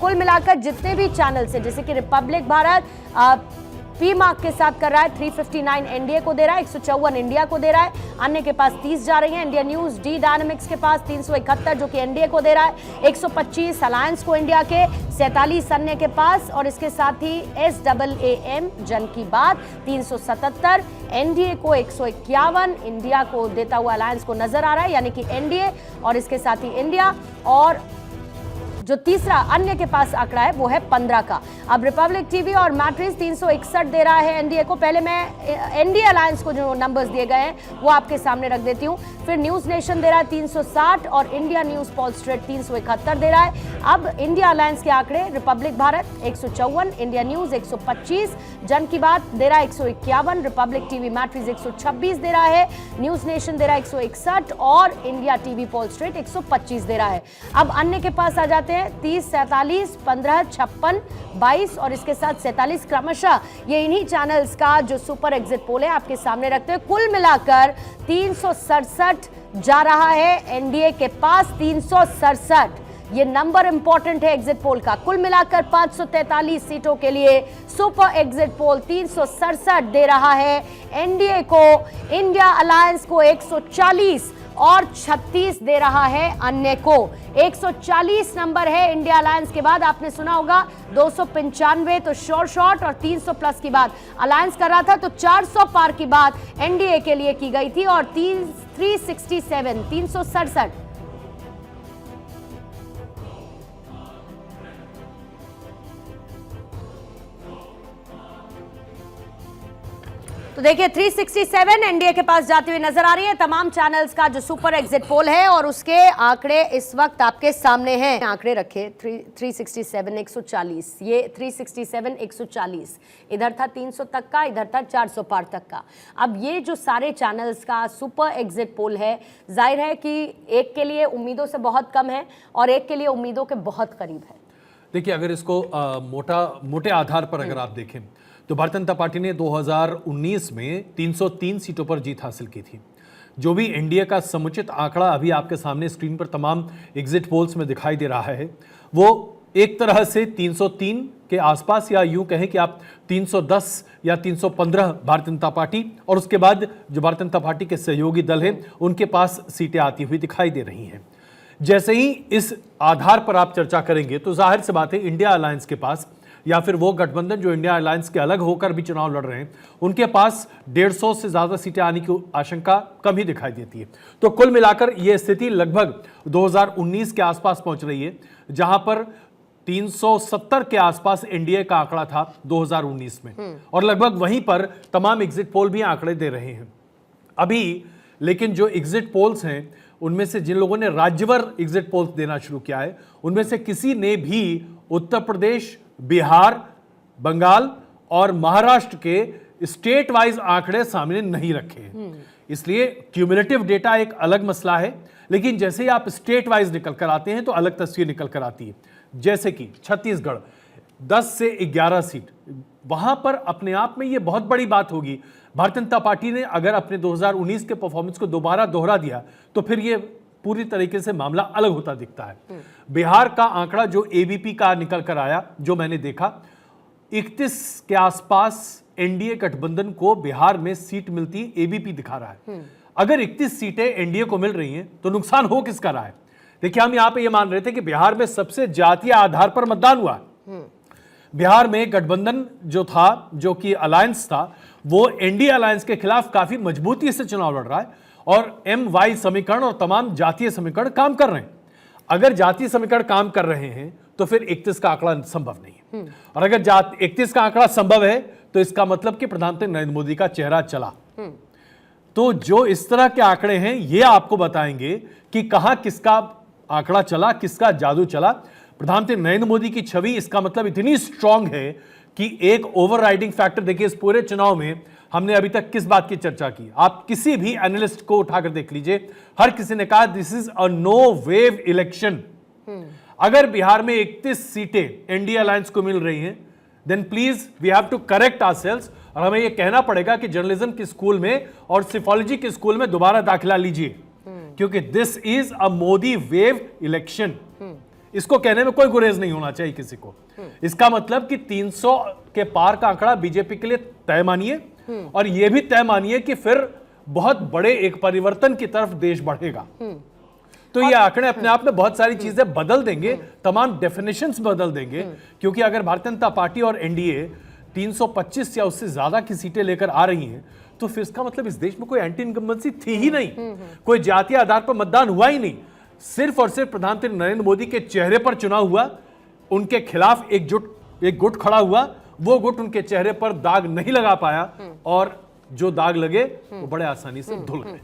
कुल मिलाकर जितने भी चैनल्स हैं, जैसे कि रिपब्लिक भारत पी मार्क के साथ कर रहा है, 359 एनडीए को दे रहा है, 154 इंडिया को दे रहा है, अन्य के पास 30 जा रही है। इंडिया न्यूज डी डायनामिक्स के पास 371 जो कि एनडीए को दे रहा है, 125 अलायंस को इंडिया के, 47 अन्य के पास, और इसके साथ ही SAAM जन की बात 377, एनडीए को 151 इंडिया को देता हुआ अलायंस को नजर आ रहा है, यानी कि एनडीए और इसके साथ ही इंडिया, और जो तीसरा अन्य के पास आंकड़ा है वो है 15 का। अब रिपब्लिक टीवी और मैट्रिक्स 361 दे रहा है एनडीए को। पहले मैं एनडीए अलायंस को जो नंबर्स दिए गए हैं वो आपके सामने रख देती हूं। फिर न्यूज नेशन दे रहा है 360 और इंडिया न्यूज पोल स्ट्रेट 371 दे रहा है। अब इंडिया अलायंस के आंकड़े, रिपब्लिक भारत 154, इंडिया न्यूज 125, जन की बात दे रहा है 151, रिपब्लिक टीवी मैट्रिक्स 126 दे रहा है, न्यूज नेशन दे रहा है 161 और इंडिया टीवी पोल स्ट्रेट 125 दे रहा है। अब अन्य के पास आ जाते हैं 30, 47, 15, 56, 22 और इसके साथ 47 क्रमशः ये इन्हीं चैनल्स का जो सुपर एग्जिट पोल है आपके सामने रखते हैं। कुल मिलाकर 367 जा रहा है एनडीए के पास, 367। ये नंबर इंपॉर्टेंट है एग्जिट पोल का। कुल मिलाकर 543 सीटों के लिए सुपर एग्जिट पोल 367 दे रहा है एनडीए को, इंडिया अलायंस को 140 और 36 दे रहा है अन्य को। 140 नंबर है इंडिया अलायंस के बाद, आपने सुना होगा 295 तो श्योर शॉट और 300 प्लस की बात अलायंस कर रहा था, तो 400 पार की बात एनडीए के लिए की गई थी और 367 तो देखिए 367 एनडीए के पास जाते हुए नजर आ रही है। तमाम चैनल्स का जो सुपर एग्जिट पोल है और उसके आंकड़े इस वक्त आपके सामने हैं। आंकड़े रखे 367 140, ये 367 140, इधर था 300 तक का, इधर था 400 पार तक का। अब ये जो सारे चैनल्स का सुपर एग्जिट पोल है, जाहिर है कि एक के लिए उम्मीदों से बहुत कम है और एक के लिए उम्मीदों के बहुत करीब है। देखिए, अगर इसको मोटे आधार पर अगर आप देखें तो भारतीय जनता पार्टी ने 2019 में 303 सीटों पर जीत हासिल की थी। जो भी एनडीए का समुचित आंकड़ा अभी आपके सामने स्क्रीन पर तमाम एग्जिट पोल्स में दिखाई दे रहा है, वो एक तरह से 303 के आसपास, या यूं कहें कि आप 310 या 315 भारतीय जनता पार्टी और उसके बाद जो भारतीय जनता पार्टी के सहयोगी दल हैं उनके पास सीटें आती हुई दिखाई दे रही हैं। जैसे ही इस आधार पर आप चर्चा करेंगे तो जाहिर सी बात है इंडिया अलायंस के पास, या फिर वो गठबंधन जो इंडिया अलायंस के अलग होकर भी चुनाव लड़ रहे हैं, उनके पास 150 से ज्यादा सीटें आने की आशंका कम ही दिखाई देती है। तो कुल मिलाकर यह स्थिति लगभग 2019 के आसपास पहुंच रही है, जहां पर 370 के आसपास एनडीए का आंकड़ा था 2019 में, और लगभग वहीं पर तमाम एग्जिट पोल भी आंकड़े दे रहे हैं अभी। लेकिन जो एग्जिट पोल्स हैं उनमें से जिन लोगों ने राज्यवार एग्जिट पोल्स देना शुरू किया है, उनमें से किसी ने भी उत्तर प्रदेश, बिहार, बंगाल और महाराष्ट्र के स्टेट वाइज आंकड़े सामने नहीं रखे हैं। इसलिए क्यूमुलेटिव डेटा एक अलग मसला है, लेकिन जैसे ही आप स्टेट वाइज निकल कर आते हैं तो अलग तस्वीर निकल कर आती है। जैसे कि छत्तीसगढ़ 10 से 11 सीट, वहां पर अपने आप में यह बहुत बड़ी बात होगी। भारतीय जनता पार्टी ने अगर अपने 2019 के परफॉर्मेंस को दोबारा दोहरा दिया तो फिर यह पूरी तरीके से मामला अलग होता दिखता है। बिहार का आंकड़ा जो एबीपी का निकल कर आया, जो मैंने देखा, 31 के आसपास एनडीए गठबंधन को बिहार में सीट मिलती एबीपी दिखा रहा है। अगर 31 सीटें एनडीए को मिल रही हैं तो नुकसान हो किसका रहा है? देखिए, हम यहां पे ये मान रहे थे कि बिहार में सबसे जातीय आधार पर मतदान हुआ। बिहार में गठबंधन जो था, जो कि अलायंस था, वो एनडीए अलायंस के खिलाफ काफी मजबूती से चुनाव लड़ रहा है और MY समीकरण और तमाम जातीय समीकरण काम कर रहे हैं। अगर जातीय समीकरण काम कर रहे हैं तो फिर 31 का आंकड़ा संभव नहीं है, और अगर 31 का आंकड़ा संभव है तो इसका मतलब कि प्रधानमंत्री नरेंद्र मोदी का चेहरा चला। तो जो इस तरह के आंकड़े हैं ये आपको बताएंगे कि कहां किसका आंकड़ा चला, किसका जादू चला। प्रधानमंत्री नरेंद्र मोदी की छवि इसका मतलब इतनी स्ट्रांग है कि एक ओवरराइडिंग फैक्टर, देखिए इस पूरे चुनाव में हमने अभी तक किस बात की चर्चा की, आप किसी भी एनालिस्ट को उठाकर देख लीजिए, हर किसी ने कहा this is a no wave election. अगर बिहार में 31 सीटें एनडीए अलायंस को मिल रही हैं, then please we have to correct ourselves, और हमें यह कहना पड़ेगा कि जर्नलिज्म के स्कूल में और सिफोलॉजी के स्कूल में दोबारा दाखिला लीजिए, क्योंकि this is a Modi wave election. इसको कहने में कोई गुरेज नहीं होना चाहिए किसी को। इसका मतलब कि 300 के पार का आंकड़ा बीजेपी के लिए तय मानिए, और यह भी तय मानिए कि फिर बहुत बड़े एक परिवर्तन की तरफ देश बढ़ेगा। तो ये आंकड़े अपने आप में बहुत सारी चीजें बदल देंगे, तमाम डेफिनेशंस बदल देंगे, क्योंकि अगर भारतीय जनता पार्टी और एनडीए 325 या उससे ज्यादा की सीटें लेकर आ रही हैं, तो फिर इसका मतलब इस देश में कोई एंटी इनकम्बेंसी थी ही नहीं, कोई जातीय आधार पर मतदान हुआ ही नहीं। सिर्फ और सिर्फ प्रधानमंत्री नरेंद्र मोदी के चेहरे पर चुनाव हुआ, उनके खिलाफ एक गुट खड़ा हुआ, वो गुट उनके चेहरे पर दाग नहीं लगा पाया, और जो दाग लगे वो बड़े आसानी से धुल गए।